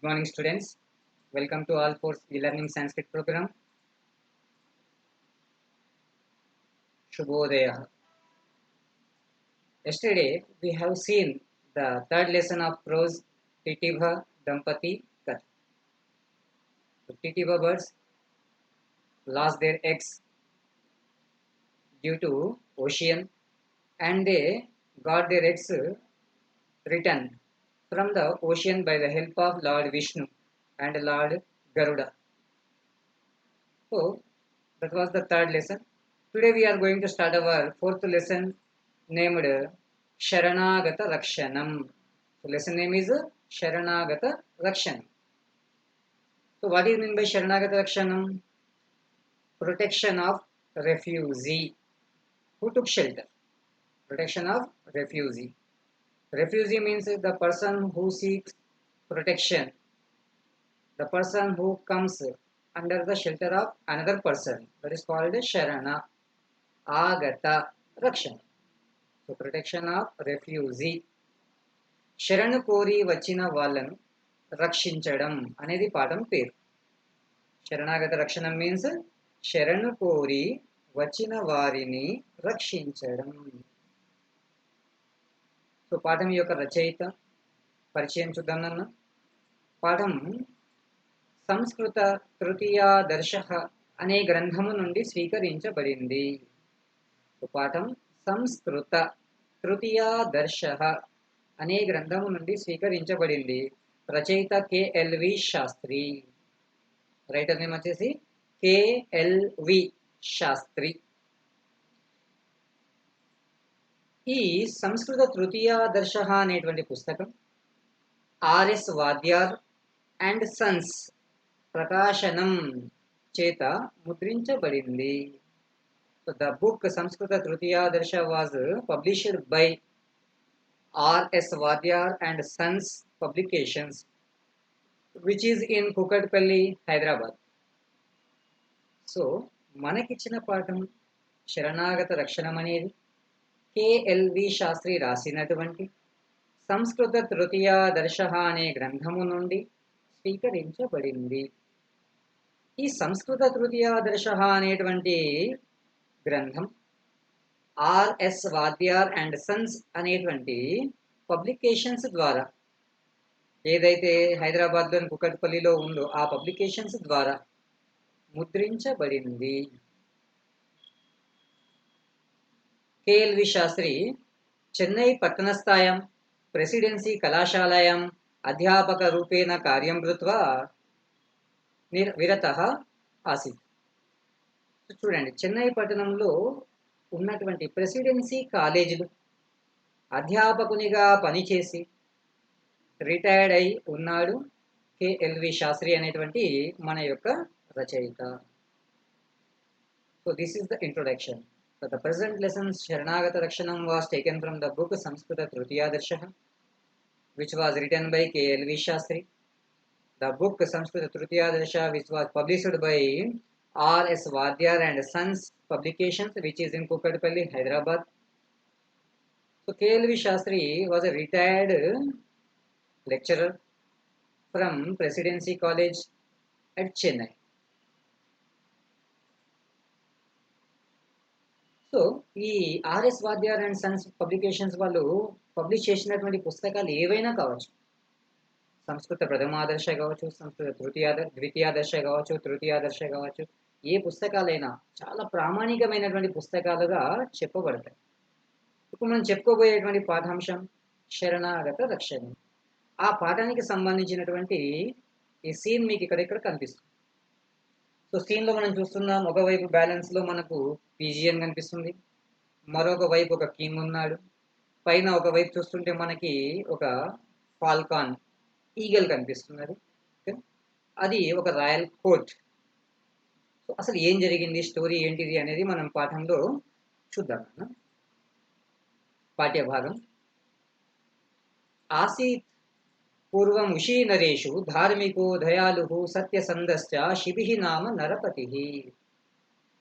Good morning, students. Welcome to All Force E-Learning Sanskrit program. Shubhodaya. Yesterday, we have seen the third lesson of prose Titiva Dampati Katha. The Titiva birds lost their eggs due to ocean and they got their eggs returned from the ocean by the help of Lord Vishnu and Lord Garuda. So, that was the third lesson. Today we are going to start our fourth lesson named Sharanagata Rakshanam. So lesson name is Sharanagata Rakshanam. So what do you mean by Sharanagata Rakshanam? Protection of refugee. Who took shelter? Protection of refugee. Refugee means the person who seeks protection. The person who comes under the shelter of another person. That is called Sharana. Agata Rakshanam. So protection of refugee. శరణు కోరి వచ్చిన వాళ్ళను రక్షించడం అనేది పాఠం పేరు. శరణాగత రక్షణం means శరణు కోరి వచ్చిన వారిని రక్షించడం. సో పాఠం యొక్క రచయిత పరిచయం చూద్దాం నన్ను. పాఠం సంస్కృత తృతీయాదర్శ అనే గ్రంథము నుండి స్వీకరించబడింది. పాఠం సంస్కృత తృతీయాదర్శ అనే గ్రంథము నుండి స్వీకరించబడింది. రచయిత కేఎల్వి శాస్త్రి. రైటర్ నేమ్ వచ్చేసి కేఎల్వి శాస్త్రి. ఈ సంస్కృత తృతీయాదర్శ అనేటువంటి పుస్తకం ఆర్ఎస్ వాద్యార్ అండ్ సన్స్ ప్రకాశనం చేత ముద్రించబడింది. The book Samskrita Tritiyadarsha was published by R.S. Vadyar and Sons Publications, which is in Kukatpalli, Hyderabad. So మనకిచ్చిన పాఠం శరణాగత రక్షణం అనేది కేఎల్వి శాస్త్రి రాసినటువంటి సంస్కృత తృతీయాదర్శ అనే గ్రంథము నుండి స్వీకరించబడింది. ఈ సంస్కృత తృతీయాదర్శ అనేటువంటి గ్రంథం ఆర్ఎస్ వాద్యార్ అండ్ సన్స్ అనేటువంటి పబ్లికేషన్స్ ద్వారా, ఏదైతే హైదరాబాద్లోని కుకట్పల్లిలో ఉందో ఆ పబ్లికేషన్స్ ద్వారా ముద్రించబడింది. కేఎల్వి శాస్త్రి చెన్నై పట్టణస్థాయాం ప్రెసిడెన్సీ కళాశాలాయాం అధ్యాపక రూపేణ కార్యం కృత్వా విరతః ఆసీత్. చూడండి, చెన్నై పట్టణంలో ఉన్నటువంటి ప్రెసిడెన్సీ కాలేజీలో అధ్యాపకునిగా పనిచేసి రిటైర్డ్ అయి ఉన్నాడు కేఎల్వి శాస్త్రి అనేటువంటి మన యొక్క రచయిత. So this is the introduction. So the present lessons Sharanagata Rakshanam was taken from the book Samskrita Tritiyadarsha which was written by KLV Sastri. The book Samskrita Tritiyadarsha which was published by R.S. Vadyar and Sons Publications, which is in Kukatpalli, Hyderabad. So KLV Shastri was a retired lecturer from Presidency College at Chennai. So ఈ RS Vadyar and Sons publications వాళ్ళు publish చేసినటువంటి పుస్తకాలు ఏవైనా కావచ్చు. సంస్కృత ప్రథమాదర్శ కావచ్చు, సంస్కృత ద్వితీయాదర్శ కావచ్చు, తృతీయాదర్శ కావచ్చు, ఏ పుస్తకాలైనా చాలా ప్రామాణికమైనటువంటి పుస్తకాలుగా చెప్పబడతాయి. ఇప్పుడు మనం చెప్పుకోబోయేటువంటి పాఠాంశం శరణాగత రక్షణం. ఆ పాఠానికి సంబంధించినటువంటి ఈ సీన్ మీకు ఇక్కడ కనిపిస్తుంది. సో సీన్లో మనం చూస్తున్నాం, ఒకవైపు బ్యాలెన్స్లో మనకు పీజియన్ కనిపిస్తుంది, మరొక వైపు ఒక కింగ్ ఉన్నాడు, పైన ఒకవైపు చూస్తుంటే మనకి ఒక ఫాల్కాన్ ఈగల్ కనిపిస్తున్నది. అది ఒక రాయల్ కోర్ట్. సో అసలు ఏం జరిగింది, స్టోరీ ఏంటిది అనేది మనం పాఠంలో చూద్దాం. పాఠ్యభాగం. ఆసీత్ పూర్వం ఉషీ నరేషు ధార్మికో దయాళు సత్యసంధశ్చ శిబిః నామ నరపతిః.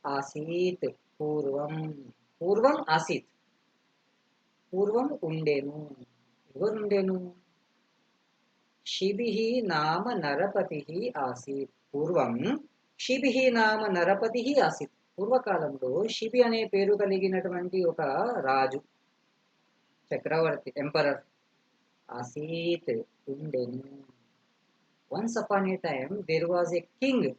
ఆసీత్ పూర్వం, పూర్వం ఆసీత్, పూర్వం ఉండేను. ఎవరుండేను? शिबिः नाम नरपतिः आसीत्. పూర్వం శిబిః నామ నరపతిః ఆసీత్. పూర్వకాలంలో శిబి అనే పేరు కలిగినటువంటి ఒక రాజు, చక్రవర్తి, ఎంపరర్ ఆసీత్, ఉండెను. Once upon a time there was a king,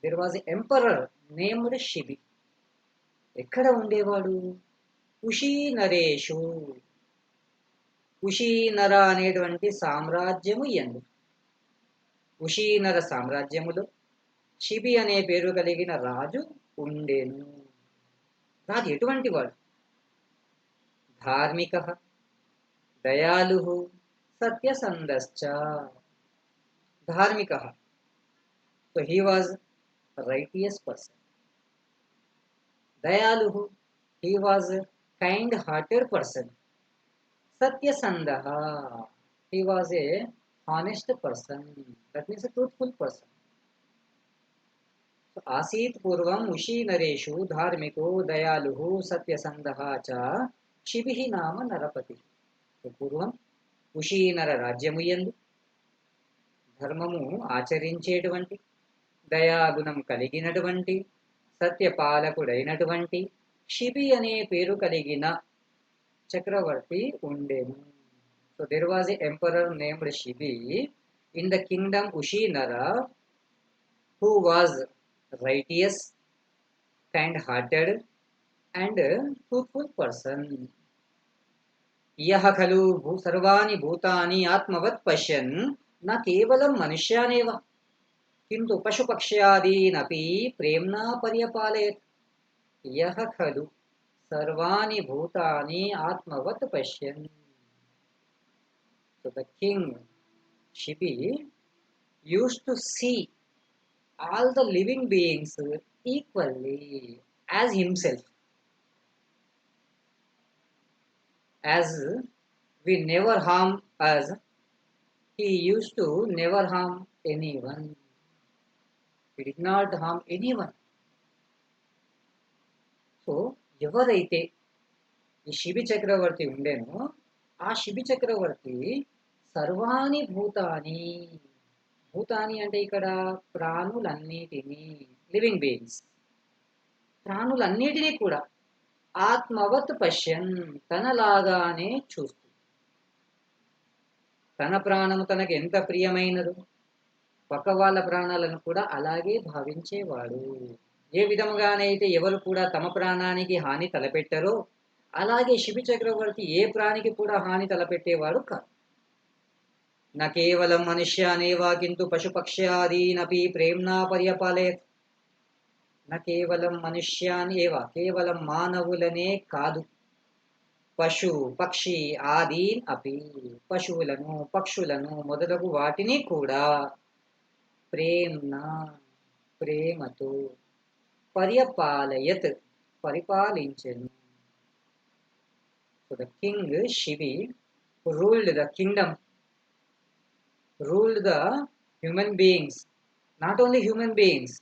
there was a emperor named Shibi. ఎక్కడ ఉండేవాడు? కుషీనరేషు, కుషీనర అనేటువంటి సామ్రాజ్యము ఎందు, కుషీనర సామ్రాజ్యములో శిబి అనే పేరు కలిగిన రాజు ఉండేను. రాజు ఎటువంటి వాడు? ధార్మిక, దయాలు, సత్యసంధశ్చ. ధార్మిక, so he was righteous person. దయాలు, he was kind hearted person. Satyasandha, he was a honest person, that means a truthful person. So, आसीत् पूर्वम उशी नरेषु धार्मिको दयालुः सत्यसंधः च शिबिः नाम नरपति. So, పూర్వం ఉషీనర రాజ్యముయందు ధర్మము ఆచరించేటువంటి, దయాగుణం కలిగినటువంటి, సత్యపాలకుడైనటువంటి శిబి అనే పేరు కలిగిన చక్రవర్తి ఉండేను. So there was a emperor named Shibi in the kingdom Ushinara who was righteous, kind-hearted and truthful person. यह खलु सर्वाणि भूतानि आत्मवत् पश्यन् न केवलं मनुष्यानेव किन्तु पशुपक्ष्यादीनपि प्रेम्णा पर्यपालयत्. यह खलु सर्वाणि भूतानि आत्मवत् पश्यन्. So the king Shibi used to see all the living beings equally as himself. As we never harm us, he used to never harm anyone. He did not harm anyone. So ఎవరైతే ఈ శిబి చక్రవర్తి ఉండేనో ఆ శిబి చక్రవర్తి సర్వాణి భూతాని, భూతాని అంటే ఇక్కడ ప్రాణులన్నిటినీ, living beings, ప్రాణులన్నిటినీ కూడా ఆత్మవత్ పశ్యన్, తనలాగానే చూస్తూ, తన ప్రాణము తనకు ఎంత ప్రియమైనదో పక్క వాళ్ళ ప్రాణాలను కూడా అలాగే భావించేవాడు. ఏ విధముగానైతే ఎవరు కూడా తమ ప్రాణానికి హాని తలపెట్టరో అలాగే శిబి చక్రవర్తి ఏ ప్రాణికి కూడా హాని తలపెట్టేవాడు కాదు. न केवलं मनुष्यानेव किन्तु पशुपक्ष्यादीनपि प्रेम्णा पर्यपालयत्. न केवलं मनुष्यानेव, కేవలం మానవులనే కాదు, పశు పక్షి ఆదీన్ అపి, పశువులను పక్షులను మొదలగు వాటిని కూడా ప్రేమ్ణ, ప్రేమతో, పర్యపాలయత్, పరిపాలించెను. So the king Shibi ruled the kingdom, ruled the human beings, not only human beings,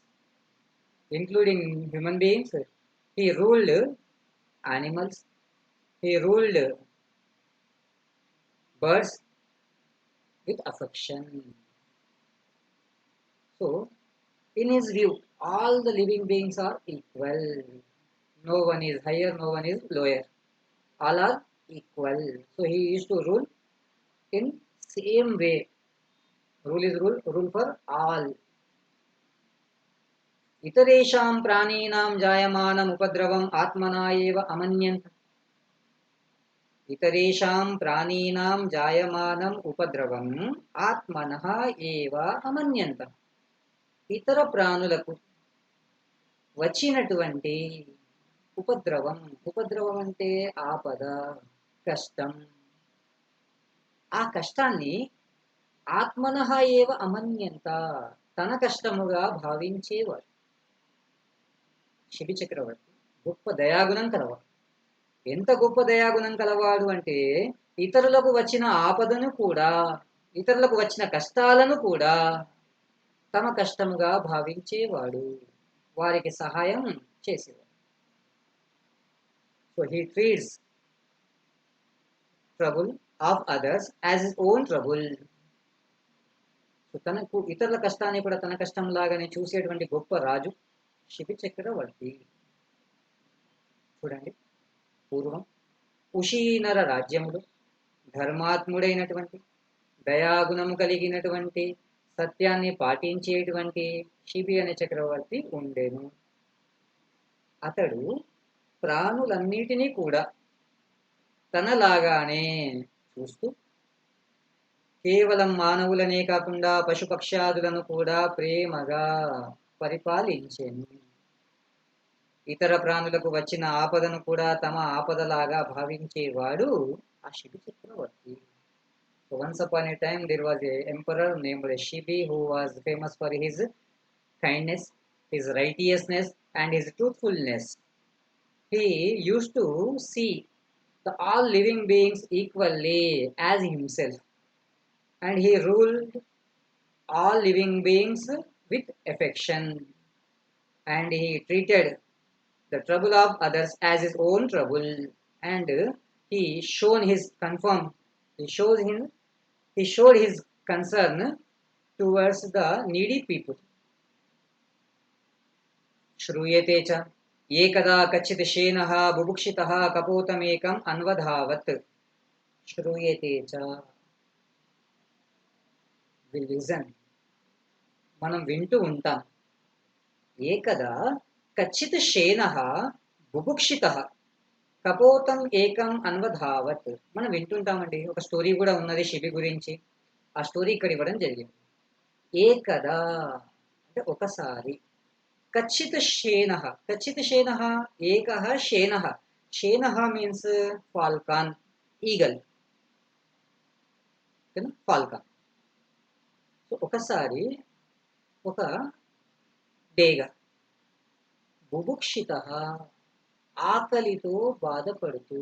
including human beings, he ruled animals, he ruled birds with affection. So, in his view, all the living beings are equal. No one is higher, no one is lower. All are equal. So, he used to rule in same way. Rule is rule for all. इतरेषां प्राणिनां जायमानम् उपद्रवम् आत्मना एव अमन्यन्त. इतरेषां प्राणिनां जायमानम् उपद्रवम् आत्मनः एव अमन्यन्त. ఇతర ప్రాణులకు వచ్చినటువంటి ఉపద్రవం, ఉపద్రవం అంటే ఆపద, కష్టం, ఆ కష్టాన్ని ఆత్మనః ఏవ అమన్యంత, తన కష్టముగా భావించేవాడు. శిబి చక్రవర్తి గొప్ప దయాగుణం కలవాడు. ఎంత గొప్ప దయాగుణం కలవాడు అంటే ఇతరులకు వచ్చిన ఆపదను కూడా, ఇతరులకు వచ్చిన కష్టాలను కూడా తమ కష్టముగా భావించేవాడు, వారికి సహాయం చేసేవాడు. So he treats trouble of others as his own trouble. తనకు ఇతరుల కష్టాన్ని కూడా తన కష్టం లాగానే చూసేటువంటి గొప్ప రాజు శిబి చక్రవర్తి. చూడండి, పూర్వం ఉషీనర రాజ్యములు ధర్మాత్ముడైనటువంటి దయాగుణము కలిగినటువంటి సత్యాన్ని పాటించేటువంటి శిబి అనే చక్రవర్తి ఉండేను. అతడు ప్రాణులన్నిటినీ కూడా తనలాగానే చూస్తూ కేవలం మానవులనే కాకుండా పశుపక్షాదులను కూడా ప్రేమగా పరిపాలించెను. ఇతర ప్రాణులకు వచ్చిన ఆపదను కూడా తమ ఆపదలాగా భావించేవాడు ఆ శిబి చక్రవర్తి. So once upon a time there was a emperor named Shibi who was famous for his kindness, his righteousness and his truthfulness. He used to see all living beings equally as himself, and he ruled all living beings with affection, and he treated the trouble of others as his own trouble, and he shown his confirm he showed his concern towards the needy people. श्रूयते च एकदा कच्चित् शेनः बुभुक्षितः कपोतमेकम् अन्वधावत्. श्रूयते च, we listen, మనం వింటూ ఉంటాం. ఏకదా కచ్చిత్ శేనః బుభుక్షితః కపోతం ఏకం అన్వధావత్. మనం వింటుంటామండి. ఒక స్టోరీ కూడా ఉన్నది శిబి గురించి. ఆ స్టోరీ ఇక్కడ ఇవ్వడం జరిగింది. ఏకదా అంటే ఒకసారి, కచ్చిత్ శేనః, కచ్చిత్ శేనః ఏకః శేనః. శేనః means falcon, eagle, falcon. So ఒకసారి ఒక డేగ బుభుక్షితః ఆకలితో బాధపడుతూ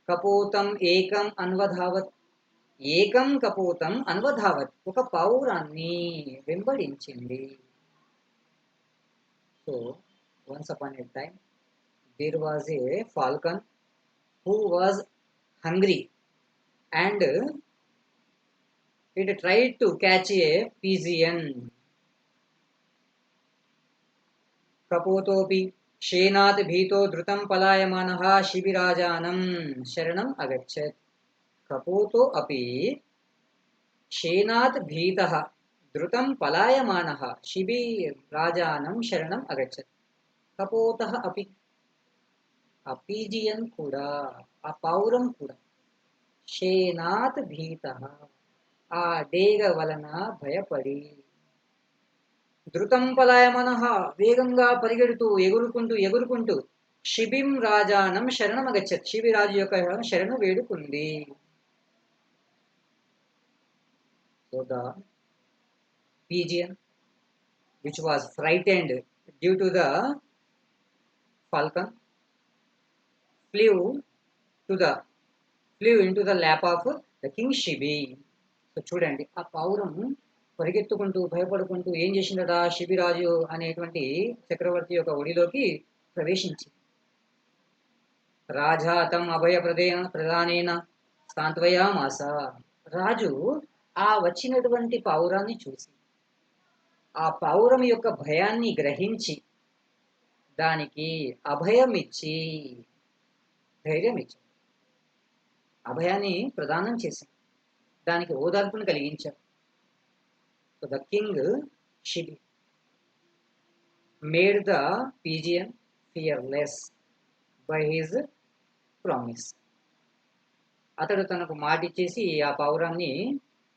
కపోతం ఏకం అన్వధావత్, ఏకం కపోతం అన్వధావత్ ఒక పావురాన్ని వెంబడించింది. So once upon a time there was a falcon who was hungry and it tried to catch a pigeon. కపోతోపి शेनात् भीतो द्रुतं पलायमानः शिबिराजानं शरणम् अगच्छत्. कपोतो अपि शेनात् भीतः द्रुतं पलायमानः शिबिराजानं शरणम् अगच्छत्. కపోతః अपि, ఆ పీజియన్ కూడా, ఆ పౌరం కూడా, శేనాత్ భీతః ఆ డేగ వలన భయపడి, ధృతం పలాయమనః వేగంగా పరిగెడుతూ ఎగురుకుంటూ శిబిం రాజానం శరణమగచ్చత్ శిబి రాజు యొక్క శరణు వేడుకుంది. So the pigeon which was frightened due to the falcon flew into the lap of the king Shibi. So చూడండి, ఆ పౌరం పరిగెత్తుకుంటూ భయపడుకుంటూ ఏం చేసిందట, శిబిరాజు అనేటువంటి చక్రవర్తి యొక్క ఒడిలోకి ప్రవేశించి, రాజాతం అభయ ప్రధానేన సాంత్వయామాస. రాజు ఆ వచ్చినటువంటి పౌరాన్ని చూసి ఆ పౌరం యొక్క భయాన్ని గ్రహించి దానికి అభయం ఇచ్చి ధైర్యం ఇచ్చాడు. అభయాన్ని ప్రదానం చేశాడు, దానికి ఓదార్పును కలిగించాడు. So the king Shibi made the pigeon fearless by his promise. అతడు తనకు మాటిచ్చేసి ఆ పౌరాన్ని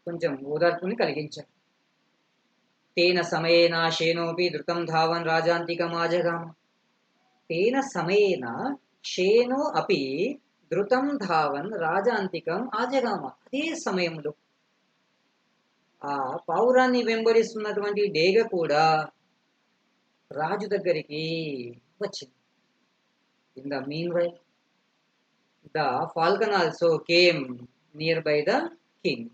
కొంచెం ఓదార్పుని కలిగించాడు. తేన సమయేన శేనోపి ధృతం ధావన్ రాజాంతికమాజగామ. తేన సమయేన శేనో అపి ధృతం ధావన్ రాజాంతికం ఆజగామ. అదే సమయంలో ఆ పౌరాన్ని వెంబడిస్తున్నటువంటి డేగ కూడా రాజు దగ్గరికి వచ్చింది. In the meanwhile the falcon also came near by the king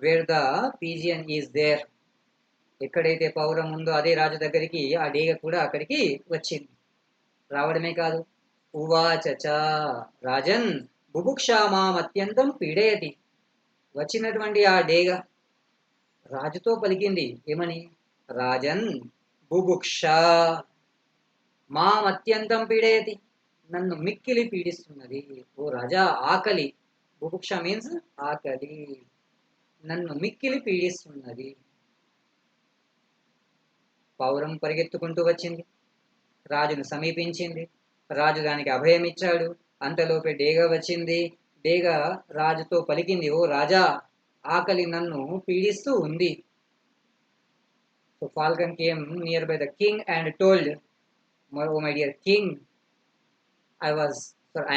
where the pigeon is there. ఎక్కడైతే పౌరం ఉందో అదే రాజు దగ్గరికి ఆ డేగ కూడా అక్కడికి వచ్చింది. రావడమే కాదు, ఉవాచచ రాజన్ బుభుక్షా మాం అత్యంతం పీడయతి. వచ్చినటువంటి ఆ డేగ రాజుతో పలికింది ఏమని? రాజన్ బుభుక్ష మామత్యంతం పీడయతి, నన్ను మిక్కిలి పీడిస్తున్నది. ఓ రాజా, ఆకలి. బుభుక్ష మీన్స్ ఆకలి, నన్ను మిక్కిలి పీడిస్తున్నది. పౌరం పరిగెత్తుకుంటూ వచ్చింది, రాజును సమీపించింది. రాజు దానికి అభయం ఇచ్చాడు. అంతలోపే డేగ వచ్చింది. డేగ రాజుతో పలికింది, ఓ రాజా, ఆకలి నన్ను పీడిస్తూ ఉంది. So falcon came near by the king and told, oh my dear king, I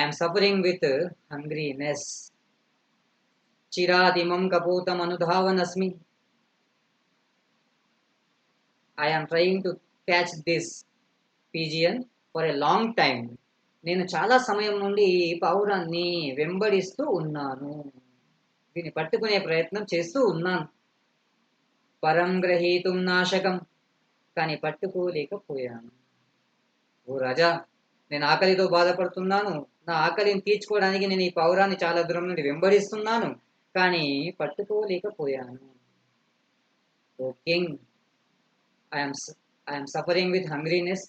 am suffering with hungriness. చిరాదిమం కపోతం అనుధావనస్మి. I am trying to catch this pigeon for a long time. నేను చాలా సమయం నుండి ఈ పావురాన్ని వెంబడిస్తూ ఉన్నాను, దీన్ని పట్టుకునే ప్రయత్నం చేస్తూ ఉన్నాను. పరం గ్రహీతుం నాశకం, కానీ పట్టుకోలేకపోయాను. ఓ రాజా, నేను ఆకలితో బాధపడుతున్నాను. నా ఆకలిని తీర్చుకోవడానికి నేను ఈ పావురాన్ని చాలా దూరం నుండి వెంబడిస్తున్నాను, కానీ పట్టుకోలేకపోయాను. ఓ king, I am suffering with hungriness.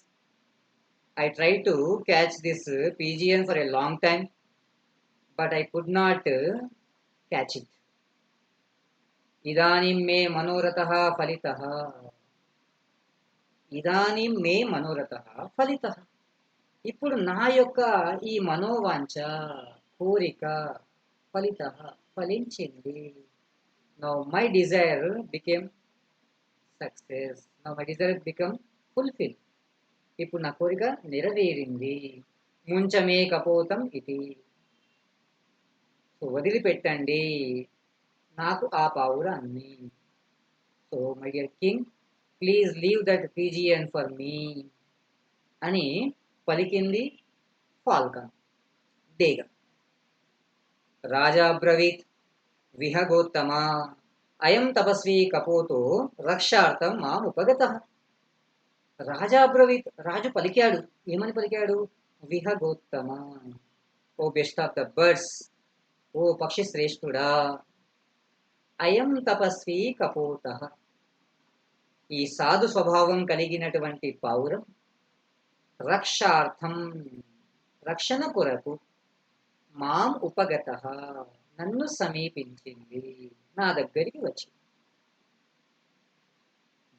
I tried to catch this pigeon for a long time, but I could not catch it. ఇదానీం మే మనోరథః ఫలితః. ఇదానీం మే మనోరథః ఫలితః. ఇప్పుడు నా యొక్క ఈ మనోవాంఛ, కోరిక, ఫలితః ఫలించింది. Now my desire became success. Now my desire become fulfilled. ఇప్పుడు నా కోరిక నెరవేరింది. ముంచమే కపోతం ఇది. సో వదిలిపెట్టండి నాకు ఆ పావురాన్ని. So my dear king, please leave that pigeon for me అని పలికింది ఫాల్కన్, డేగ. రాజా బ్రవీత్ విహగోత్తమ అయం తపస్వి కపోతో రక్షార్థం మాముపగతః. రాజా బ్రవీత్, రాజు పలికాడు. ఏమని పలికాడు? విహగోత్తమ, ఓ బెస్ట్ ఆఫ్ ద బర్డ్స్, ఓ పక్షి శ్రేష్ఠుడా. అయం తపస్వి కపోతః, ఈ సాధు స్వభావం కలిగినటువంటి పావురం రక్షార్థం, రక్షణ కొరకు, మాం ఉపగతః, నన్ను సమీపించింది, నా దగ్గరికి వచ్చింది.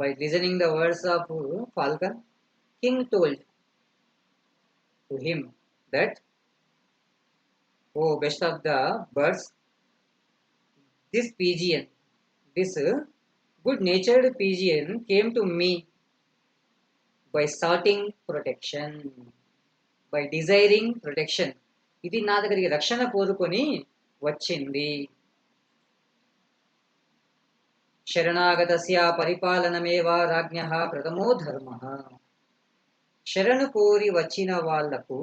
By listening the words of Falcon, king told to him that, oh best of the birds, this pigeon, this good-natured pigeon came to me by soughting protection, by desiring protection. ఇది నా దగ్గరికి రక్షణ కోరుకొని వచ్చింది. శరణాగతస్య పరిపాలనమేవ రాజ్ఞః ప్రథమో ధర్మః. శరణు కోరి వచ్చిన వాళ్లకు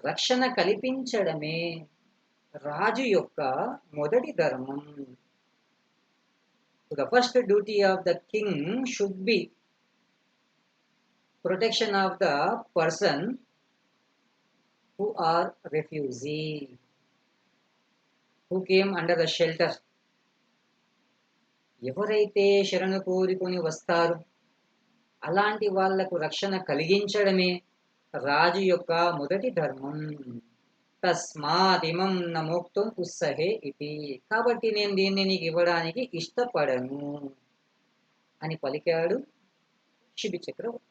రక్షణ కల్పించడమే రాజు యొక్క మొదటి ధర్మం. The first duty of the king should be protection of the person who are refugee, who came under the shelter. ఎవరైతే శరణు కోరుకొని వస్తారో అలాంటి వాళ్లకు రక్షణ కలిగించడమే రాజు యొక్క మొదటి ధర్మం. తస్మాదిమం నమోక్తం ఉత్సహే ఇది, కాబట్టి నేను దీన్ని నీకు ఇవ్వడానికి ఇష్టపడను అని పలికాడు శిబి చక్రవర్తి.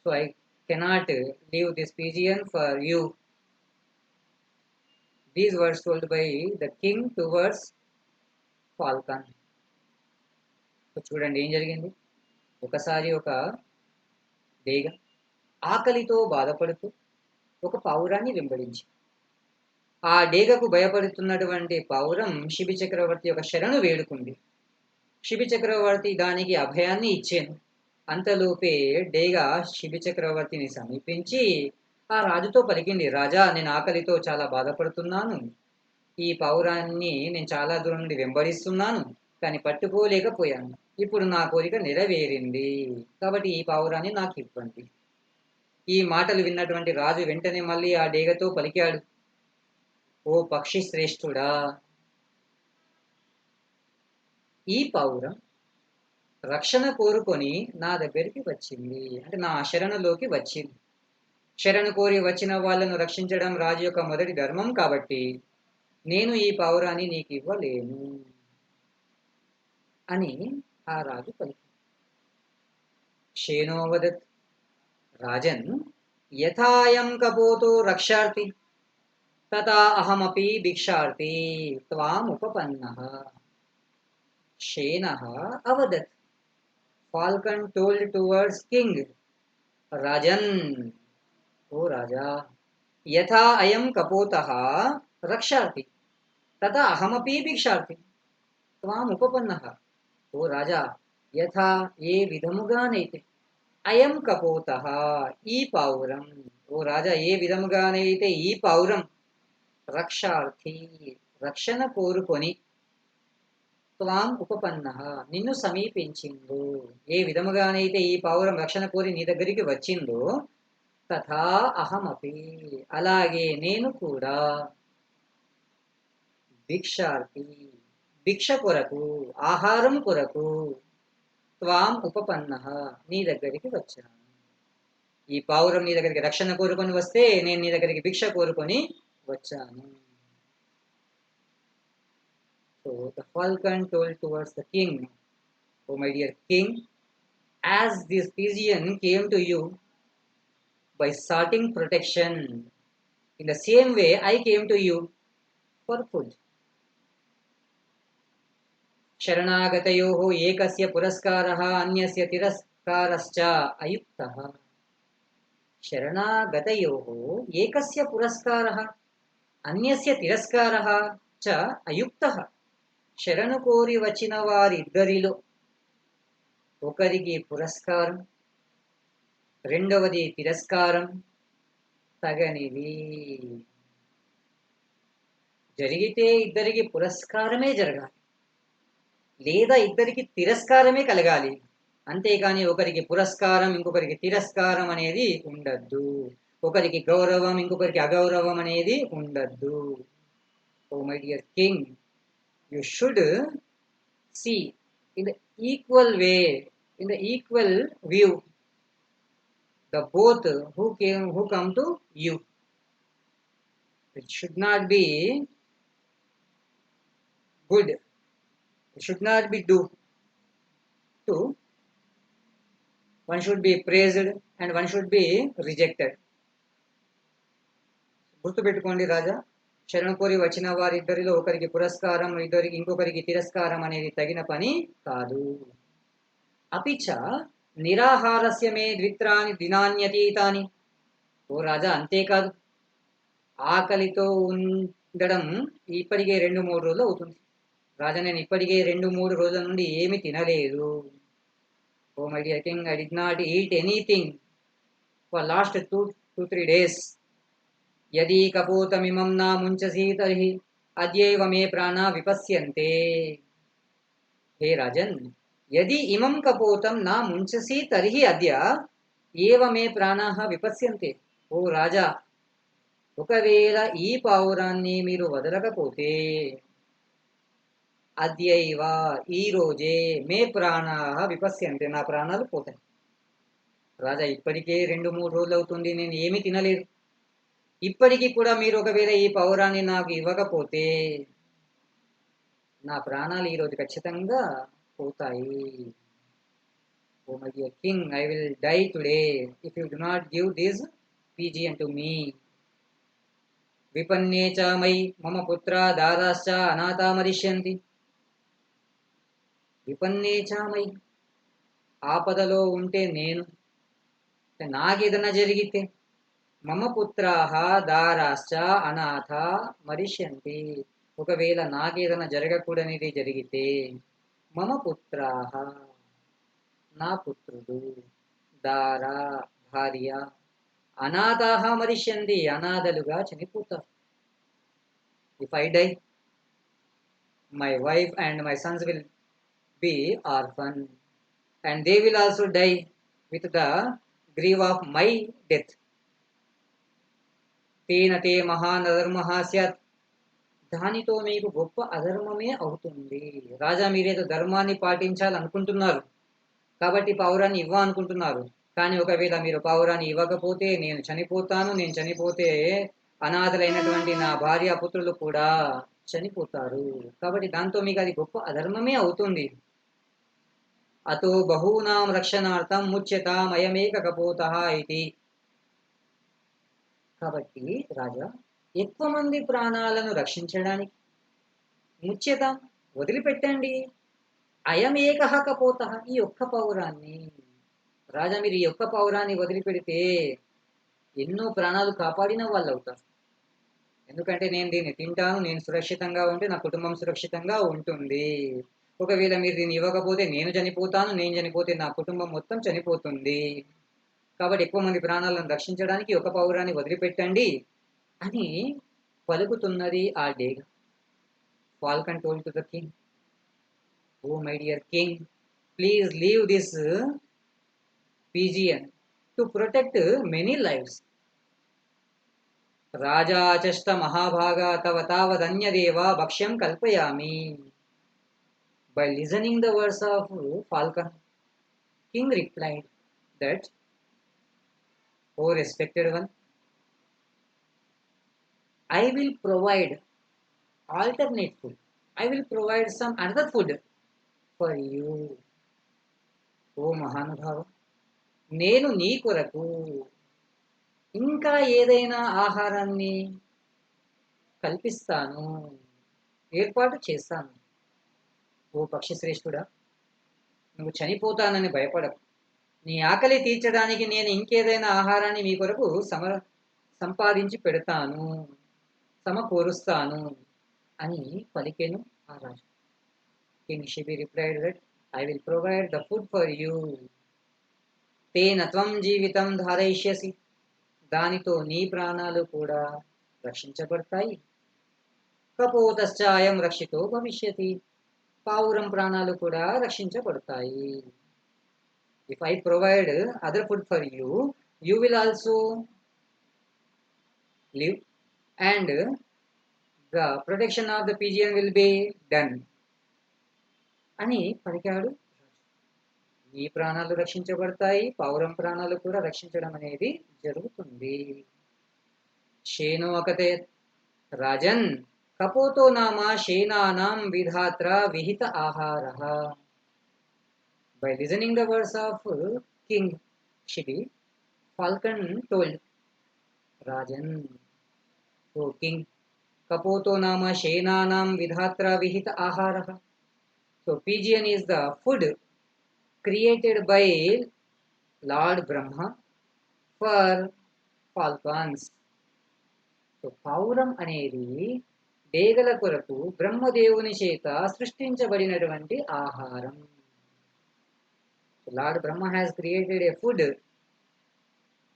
So I cannot leave this pigeon for you. These words told by the king towards falcon. చూడండి ఏం జరిగింది. ఒకసారి ఒక డేగ ఆకలితో బాధపడుతూ ఒక పావురాన్ని వెంబడించి, ఆ డేగకు భయపడుతున్నటువంటి పావురం శిబి చక్రవర్తి యొక్క శరణు వేడుకుంది. శిబి చక్రవర్తి దానికి అభయాన్ని ఇచ్చాను. అంతలోపే డేగ శిబి చక్రవర్తిని సమీపించి ఆ రాజుతో పలికింది, రాజా, నేను ఆకలితో చాలా బాధపడుతున్నాను. ఈ పావురాన్ని నేను చాలా దూరం నుండి వెంబడిస్తున్నాను, కానీ పట్టుకోలేకపోయాను. ఇప్పుడు నా కోరిక నెరవేరింది, కాబట్టి ఈ పావురాన్ని నాకు ఇవ్వండి. ఈ మాటలు విన్నటువంటి రాజు వెంటనే మళ్ళీ ఆ డేగతో పలికాడు, ఓ పక్షి శ్రేష్ఠుడా, ఈ పౌరం రక్షణ కోరుకొని నా దగ్గరికి వచ్చింది, అంటే నా శరణులోకి వచ్చింది. శరణు కోరి వచ్చిన వాళ్ళను రక్షించడం రాజు యొక్క మొదటి ధర్మం కాబట్టి నేను ఈ పౌరాన్ని నీకు ఇవ్వలేను అని ఆ రాజు పలికి. శేనోవదత్ రాజన్ యథాయం కపోతో రక్షార్థి తథా అహమపి భిక్షార్థి త్వాముపపన్నః. శేనః అవదత్, ఫాల్కన్ టోల్డ్ టువర్డ్స్ కింగ్, రాజన్, ఓ రాజా, యథా అయం కపోతః రక్షార్థి తథా అహమపి భిక్షార్థి త్వాముపపన్నః. ఓ రాజా, యథా ఏ విధముగానైతే అయం కపోతః ఈ పౌరం, ఓ రాజా ఏ విధముగానైతే ఈ పౌరం రక్షార్థి రక్షణ కోరుకొని త్వాం ఉపపన్నః నిన్ను సమీపించిందో, ఏ విధముగానైతే ఈ పౌరం రక్షణ కోరి నీ దగ్గరికి వచ్చిందో తథా అహమపి అలాగే నేను కూడా భిక్షార్థి భిక్ష కొరకు ఆహారం కొరకు త్వాం ఉపపన్నః నీ దగ్గరికి వచ్చాను. ఈ పౌరం నీ దగ్గరికి రక్షణ కోరుకొని వస్తే నేను నీ దగ్గరికి భిక్ష కోరుకొని వచ్చాను. So the falcon told towards the king, "Oh my dear king, as this pigeon came to you by soughting protection, in the same way I came to you for food." శరణాగతయోః ఏకస్య పురస్కారః అన్యస్య తిరస్కారశ్చ అయుక్తః. శరణాగతయోః ఏకస్య పురస్కారః అన్యస్య తిరస్కారః చ అయుక్తః. శరణు కోరి వచ్చిన వారిద్దరిలో ఒకరికి పురస్కారం, రెండవది తిరస్కారం తగనిది. జరిగితే ఇద్దరికి పురస్కారమే జరగాలి, లేదా ఇద్దరికి తిరస్కారమే కలగాలి. అంతేకాని ఒకరికి పురస్కారం ఇంకొకరికి తిరస్కారం అనేది ఉండద్దు, ఒకరికి గౌరవం ఇంకొకరికి అగౌరవం అనేది ఉండద్దు. Oh my dear king, you should see in the equal way, in the equal view, the both who come to you. It should not be good, it should not be do to, one should be praised and one should be rejected. గుర్తుపెట్టుకోండి రాజా, శరణు కోరి వచ్చిన వారిద్దరిలో ఒకరికి పురస్కారం ఇంకొకరికి తిరస్కారం అనేది తగిన పని కాదు. అపిచ నిరాహారస్య మే ద్విత్రాని దినాన్యతీతాని. ఓ రాజా, అంతేకాదు, ఆకలితో ఉండడం ఇప్పటికే 2-3 రోజులు అవుతుంది. రాజా, నేను ఇప్పటికే 2-3 రోజుల నుండి ఏమి తినలేదు. Oh my dear king, I did not eat anything for last 2-3 days. యదీ కపోతమిమం నా ముంచసి తర్హి అద్యైవ మే ప్రాణా విపస్యంతే. హే రాజన్, యది ఇమం కపోతం నా ముంచసి తర్హి అద్య ఏవ మే ప్రాణాః విపస్యంతే. ఓ రాజా, ఒకవేళ ఈ పావురాన్ని మీరు వదలకపోతే అద్యైవ ఈ రోజే మే ప్రాణాః విపస్యంతే నా ప్రాణాలు పోతాయి. రాజా, ఇప్పటికే 2-3 రోజులు అవుతుంది, నేను ఏమీ తినలేదు. ఇప్పటికీ కూడా మీరు ఒకవేళ ఈ పౌరాన్ని నాకు ఇవ్వకపోతే నా ప్రాణాలు ఈరోజు ఖచ్చితంగా పోతాయి. Oh my dear king, I will die today if you do not give this pigeon to me. విపన్నే చ మయి మమ పుత్ర దారాశ్చ అనాథా మరిష్యంతి. విపన్నే చ మయి, ఆపదలో ఉంటే నేను, నాకేదైనా జరిగితే మమ పుత్రాః దారాశ్చ అనాథ మరిష్యంతి. ఒకవేళ నాకేదైనా జరగకూడనిది జరిగితే మమ పుత్రాః నా పుత్రుడు, దార భార్య, అనాథాః మరిష్యంతి అనాథలుగా చనిపోతారు. If I die, my wife and my sons will be orphan and they will also die with the grief of my death. తేన తే మహానధర్మః స్యాత్ దానితో మీకు గొప్ప అధర్మమే అవుతుంది. రాజా, మీరేదో ధర్మాన్ని పాటించాలనుకుంటున్నారు కాబట్టి పావురాన్ని ఇవ్వాలనుకుంటున్నారు. కానీ ఒకవేళ మీరు పావురాన్ని ఇవ్వకపోతే నేను చనిపోతే అనాథలైనటువంటి నా భార్యాపుత్రులు కూడా చనిపోతారు. కాబట్టి దాంతో మీకు అది గొప్ప అధర్మమే అవుతుంది. అతో బహూనాం రక్షణార్థం ముచ్యతాం అయమేక కపోతః ఇది. కాబట్టి రాజా, ఎక్కువ మంది ప్రాణాలను రక్షించడానికి ముచ్యతాం, వదిలిపెట్టండి, అయమేకః కపోతః, ఈ ఒక్క పౌరాన్ని. రాజా, మీరు ఈ ఒక్క పౌరాన్ని వదిలిపెడితే ఎన్నో ప్రాణాలు కాపాడిన వాళ్ళు అవుతారు. ఎందుకంటే నేను దీన్ని తింటాను, నేను సురక్షితంగా ఉంటే నా కుటుంబం సురక్షితంగా ఉంటుంది. ఒకవేళ మీరు దీన్ని ఇవ్వకపోతే నేను చనిపోతే నా కుటుంబం మొత్తం చనిపోతుంది. కాబట్టి ఎక్కువ మంది ప్రాణాలను రక్షించడానికి ఒక పౌరాన్ని వదిలిపెట్టండి అని పలుకుతున్నది ఆ డేగ. Falcon told to the king, oh my dear king, please leave this pigeon to protect many lives. రాజా చష్ట మహాభాగా తవ తావదన్యదేవ భక్ష్యం కల్పయామి. By listening the words of Falcon, king replied that, O respected one, I will provide alternate food. I will provide some another food for you. ఓ మహానుభావ, నేను నీ కొరకు ఇంకా ఏదైనా ఆహారాన్ని కల్పిస్తాను, ఏర్పాటు చేస్తాను. ఓ పక్షి శ్రేష్ఠుడా, నువ్వు చనిపోతానని భయపడకు. నీ ఆకలి తీర్చడానికి నేను ఇంకేదైనా ఆహారాన్ని మీ కొరకు సంపాదించి పెడతాను, సమకూరుస్తాను అని పలికెను ఆ రాజు. King Shibi replied that, I will provide the food for you, తేన త్వం జీవితం ధారయిష్యసి, దానితో నీ ప్రాణాలు కూడా రక్షించబడతాయి. కపోతశ్చాయం రక్షితో భవిష్యతి, పావురం ప్రాణాలు కూడా రక్షించబడతాయి. If I provide other food for you, you will also live and the protection of the pigeon will be done అని పలికాడు. నీ ప్రాణాలు రక్షించబడతాయి, పావురం ప్రాణాలు కూడా రక్షించడం అనేది జరుగుతుంది. శేనో అకతే రాజన్, కపోతో నామ శేనానాం విధాత్ర విహిత ఆహారః. By listening the words of King Shibi, Falcon told Rajan, O king, kapoto nama shenanam vidhatra vihita aharaha. So pigeon is the food created by Lord Brahma for falcons. So పావురం అనేది డేగల కొరకు బ్రహ్మదేవుని చేత సృష్టించబడినటువంటి ఆహారం. Lord Brahma has created a food,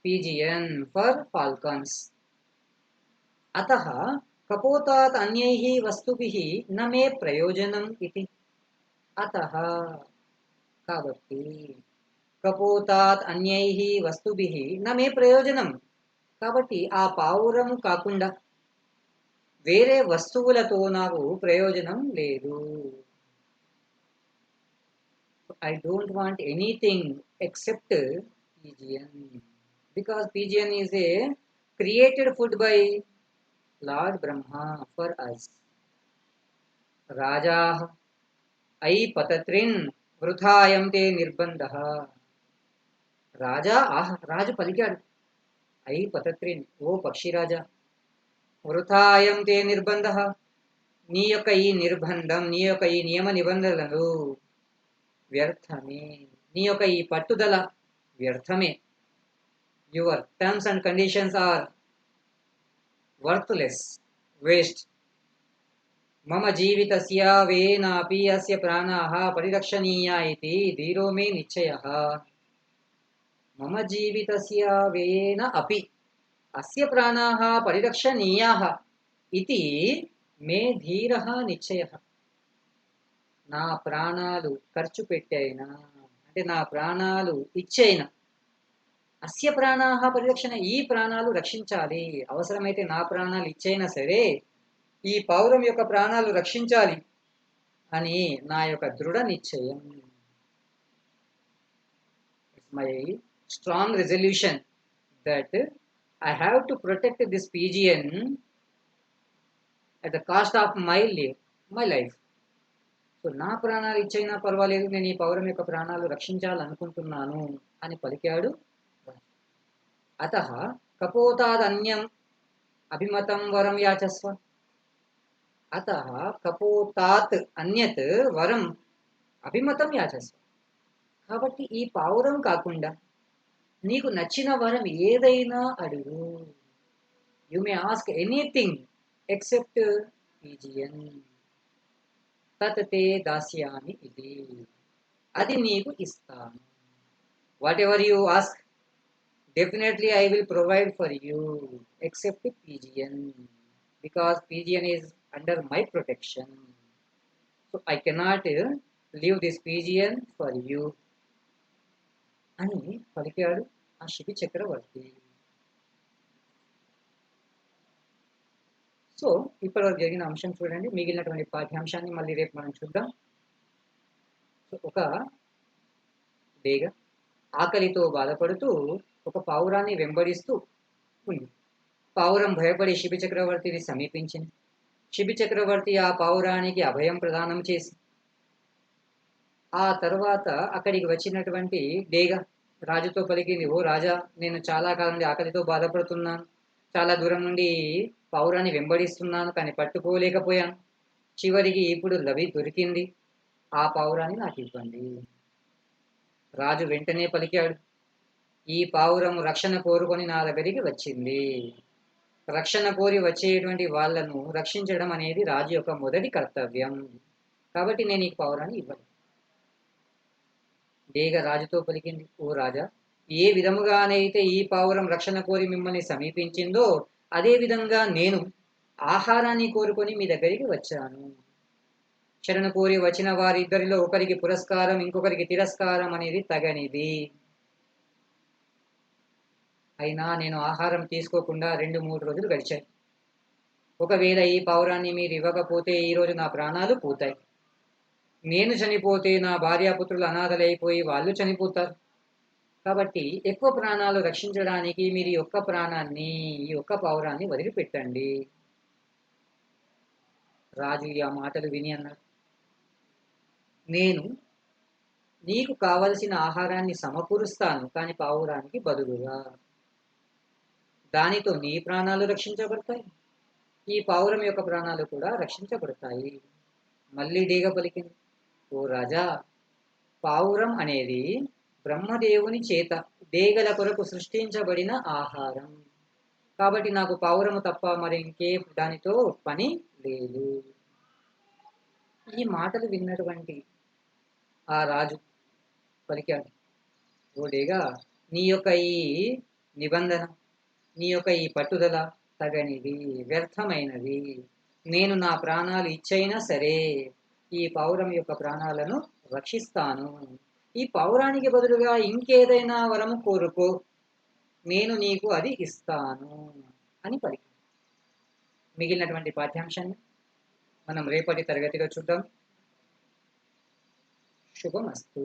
pigeon, for falcons. అతః కపోతాత్ అన్యైః వస్తుభిః న మే ప్రయోజనం ఇతి. అతః, కాబట్టి, కపోతాత్ అన్యైః వస్తుభిః న మే ప్రయోజనం, కాబట్టి ఆ పావురము కాకుండా వేరే వస్తువులతో నాకు ప్రయోజనం లేదు. I don't want anything except pigeon, because pigeon is a created food by Lord Brahma for us. Raja ai patatrin వృథాయం తే నిర్బంధః. రాజు పలికాడు, ఐ పతత్రిన్, ఓ పక్షిరాజా, వృథాయం తే నిర్బంధః, నీ యొక్క ఈ నిర్బంధం, నీ యొక్క ఈ నియమ నిబంధనలు వ్యర్థమే, నీ యొక్క ఈ పట్టుదల వ్యర్థమే. Your terms and conditions are worthless, waste. మమ జీవితస్య వేనాపి అస్య ప్రాణాః పరిరక్షణీయా ఇతి ధీరో మే నిశ్చయః. మమ జీవితస్య వేన అపి అస్య ప్రాణాః పరిరక్షణీయాః ఇతి మే ధీరః నిశ్చయః. నా ప్రాణాలు ఖర్చు పెట్టైనా, అంటే నా ప్రాణాలు ఇచ్చైనా, అస్య ప్రాణాః పరిరక్షణ, ఈ ప్రాణాలు రక్షించాలి, అవసరమైతే నా ప్రాణాలు ఇచ్చైనా సరే ఈ పావురం యొక్క ప్రాణాలు రక్షించాలి అని నా యొక్క దృఢ నిశ్చయం. My strong resolution that I have to protect this pigeon at the cost of my life. So నా ప్రాణాలు ఇచ్చైనా పర్వాలేదు, నేను ఈ పౌరం యొక్క ప్రాణాలు రక్షించాలనుకుంటున్నాను అని పలికాడు. అతః కపోతాదన్యం అభిమతం వరం యాచస్వ. అతః కపోతాత్ అన్యత్ వరం అభిమతం యాచస్వ. కాబట్టి ఈ పావురం కాకుండా నీకు నచ్చిన వరం ఏదైనా అడుగు. You may ask anything except pigeon. తత్ తే దాస్యామి ఇది, అది నీకు ఇస్తాను. What ever you ask, definitely I will provide for you except pigeon, because pigeon is under my protection. So I cannot leave this pigeon for you అని పలికాడు ఆ శిబి చక్రవర్తి. సో ఇప్పటివరకు జరిగిన అంశం చూడండి. మిగిలినటువంటి పాఠ్యాంశాన్ని మళ్ళీ రేపు మనం చూద్దాం. ఒక డేగ ఆకలితో బాధపడుతూ ఒక పావురాన్ని వెంబడిస్తూ ఉంది. పావురం భయపడి శిబి చక్రవర్తిని సమీపించింది. శిబి చక్రవర్తి ఆ పావురానికి అభయం ప్రదానం చేసి ఆ తర్వాత అక్కడికి వచ్చినటువంటి డేగ రాజుతో పలికింది, ఓ రాజా, నేను చాలా కాలం నుండి ఆకలితో బాధపడుతున్నాను. చాలా దూరం నుండి పావురాన్ని వెంబడిస్తున్నాను, కానీ పట్టుకోలేకపోయాను. చివరికి ఇప్పుడు దొరికింది. ఆ పావురాన్ని నాకు ఇవ్వండి. రాజు వెంటనే పలికాడు, ఈ పావురం రక్షణ కోరుకొని నా దగ్గరికి వచ్చింది. రక్షణ కోరి వచ్చేటువంటి వాళ్లను రక్షించడం అనేది రాజు యొక్క మొదటి కర్తవ్యం. కాబట్టి నేను ఈ పావురాన్ని ఇవ్వను. డేగ రాజుతో పలికింది, ఓ రాజా, ఏ విధముగానైతే ఈ పావురం రక్షణ కోరి మిమ్మల్ని సమీపించిందో అదే విధంగా నేను ఆహారాన్ని కోరుకొని మీ దగ్గరికి వచ్చాను. శరణు కోరి వచ్చిన వారిద్దరిలో ఒకరికి పురస్కారం, ఇంకొకరికి తిరస్కారం అనేది తగనిది. అయినా నేను ఆహారం తీసుకోకుండా 2-3 రోజులు గడిచాయి. ఒకవేళ ఈ పావురాన్ని మీరు ఇవ్వకపోతే ఈరోజు నా ప్రాణాలు పోతాయి. నేను చనిపోతే నా భార్యాపుత్రులు అనాథలైపోయి వాళ్ళు చనిపోతారు. కాబట్టి ఎక్కువ ప్రాణాలు రక్షించడానికి మీరు ఈ ఒక్క ప్రాణాన్ని, ఈ ఒక్క పావురాన్ని వదిలిపెట్టండి. రాజు ఆ మాటలు విని అన్నాడు, నేను నీకు కావలసిన ఆహారాన్ని సమకూరుస్తాను, కానీ పావురానికి బదులుగా. దానితో నీ ప్రాణాలు రక్షించబడతాయి, ఈ పావురం యొక్క ప్రాణాలు కూడా రక్షించబడతాయి. మళ్ళీ డేగ పలికింది, ఓ రాజా, పావురం అనేది బ్రహ్మదేవుని చేత డేగల కొరకు సృష్టించబడిన ఆహారం. కాబట్టి నాకు పావురము తప్ప మరి ఇంకే దానితో పని లేదు. ఈ మాటలు విన్నటువంటి ఆ రాజు పలికాడు, ఓ డేగా, నీ యొక్క ఈ నిబంధన, నీ యొక్క ఈ పట్టుదల తగనిది, వ్యర్థమైనది. నేను నా ప్రాణాలు ఇచ్చైనా సరే ఈ పావురం యొక్క ప్రాణాలను రక్షిస్తాను. ఈ పావురానికి బదులుగా ఇంకేదైనా వరము కోరుకో, నేను నీకు అది ఇస్తాను అని పలికి. మిగిలినటువంటి పాఠ్యాంశాన్ని మనం రేపటి తరగతిలో చూద్దాం. శుభమస్తు.